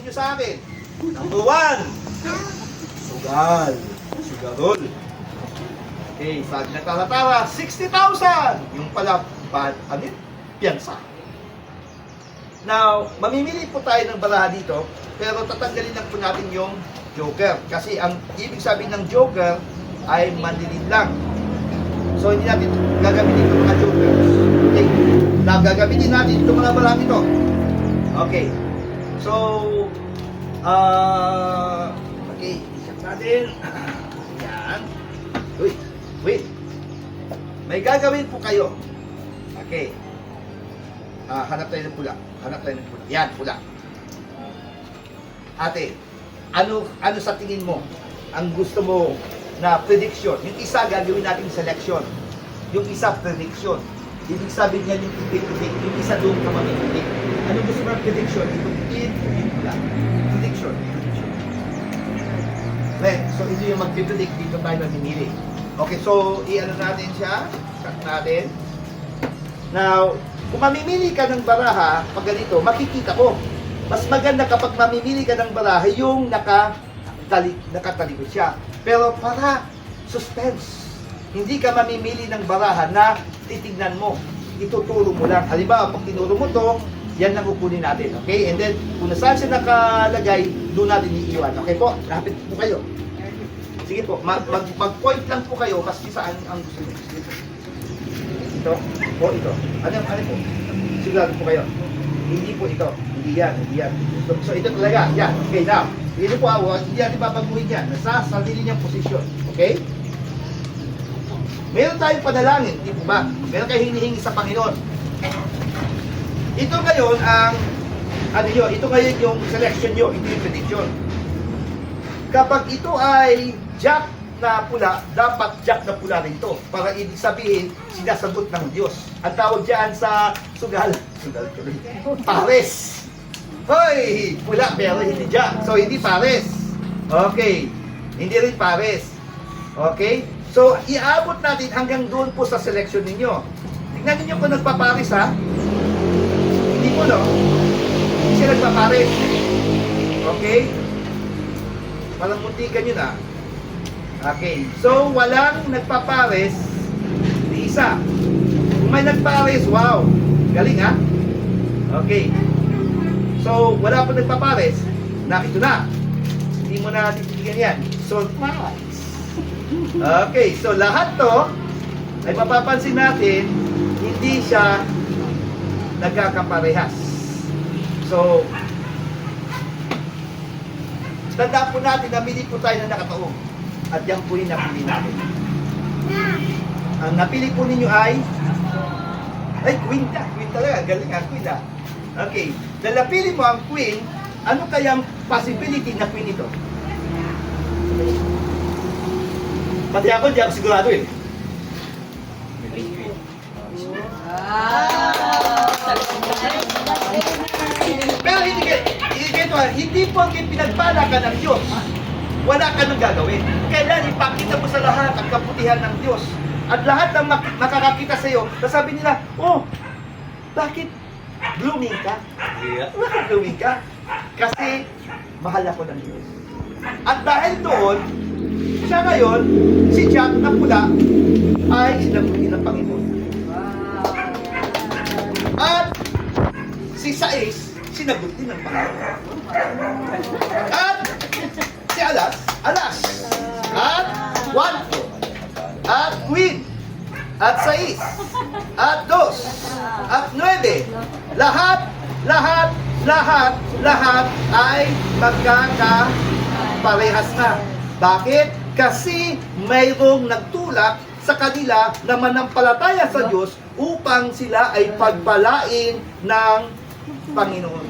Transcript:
sabihin nyo sa akin. Number 1, sugal. Sugarol. Okay, sabi na tara-tara, 60,000! Yung pala, ano yun? Piyansa. Now, mamimili po tayo ng baraha dito, pero tatanggalin lang po natin yung joker. Kasi ang ibig sabihin ng joker ay manlilid lang. So, hindi natin gagamitin itong mga jokers. Okay? Now, gagamitin natin itong mga baraha dito. Okay. So, okay, isang natin. Yan. Uy, wait. May gagawin po kayo. Okay. Hanap tayo ng pula. Hanap tayo ng pula. Yan, pula. Ate, ano sa tingin mo ang gusto mo na prediction? Yung isa gagawin natin selection. Yung isa prediction. Ibig sabihin niya yung predict. Yung isa doon ka mamimili. Ano gusto mo ng prediction? Itong pula. Prediction. Right. So, ito yung mag-predict. Dito tayo mamimili. Okay, so, i-ano natin siya. Cut natin. Now, kung mamimili ka ng baraha, pag ganito, makikita ko. Mas maganda kapag mamimili ka ng baraha, yung nakatalikod siya. Pero para suspense, hindi ka mamimili ng baraha na titignan mo. Ituturo mo lang. Halimbawa, pag tinuro mo to, yan ang kukunin natin. Okay? And then, kung nasaan siya nakalagay, doon natin iiwan. Okay po? Lapit po kayo. Sige po, mag-point lang po kayo kasi saan ang gusto niyo. Sige po. Ito o ito. Ano po? Sigurado po kayo. Hindi po ito. Hindi yan. Hindi yan. So ito talaga. Yan. Okay, now. Ito po awag. Hindi natin babaguhin yan. Nasa sarili niyang posisyon. Okay? Meron tayong panalangin. Di po ba? Meron tayong hinihingi sa Panginoon. Ito ngayon ang ito ngayon yung selection nyo. Ito yung prediction. Kapag ito ay jack na pula, dapat jack na pula rin ito. Para ibig sabihin, sinasagot ng Diyos. Ang tawag dyan sa sugal tuloy, pares. Hoy! Pula pero hindi jack. So, hindi pares. Okay. Hindi rin pares. Okay? So, iabot natin hanggang doon po sa selection ninyo. Tignan ninyo kung nagpapares, ha? Hindi po, no? Hindi siya nagpapares. Okay? Parang muntikan yun, ha? Okay. So, walang nagpapares, di isa. Kung may nagpares, wow! Galing, ha? Okay. So, wala pa nagpapares, na ito na. Hindi mo na titigan yan. So, okay. So, lahat to, ay mapapansin natin, hindi siya nagkakaparehas. So, tandaan po natin, namili po tayo na nakataong. At yan po yung napili natin. Ang napili po ninyo ay queen ka. Queen talaga. Galing nga, queen ha. Okay. Dahil napili mo ang queen, ano kayang possibility na queen ito? Pati ako, di ako sigurado eh. Pero hindi po ang pinagpala ka ng Diyos. Wala ka nang gagawin. Kailan ipakita mo sa lahat ang kaputihan ng Diyos. At lahat ng makakakita sa iyo, sasabi nila, oh, bakit blooming ka? Bakit blooming ka? Kasi mahal ako ng Diyos. At dahil doon, siya ngayon, si Jack na pula, ay sinabuti ng Panginoon. At si Sais, sinagot din ng Panginoon. At si Alas. At 1, at Queen, at 6, at 2, at 9. Lahat ay magkakaparehas na. Bakit? Kasi mayroong nagtulak sa kanila na manampalataya sa Diyos upang sila ay pagpalain ng Panginoon.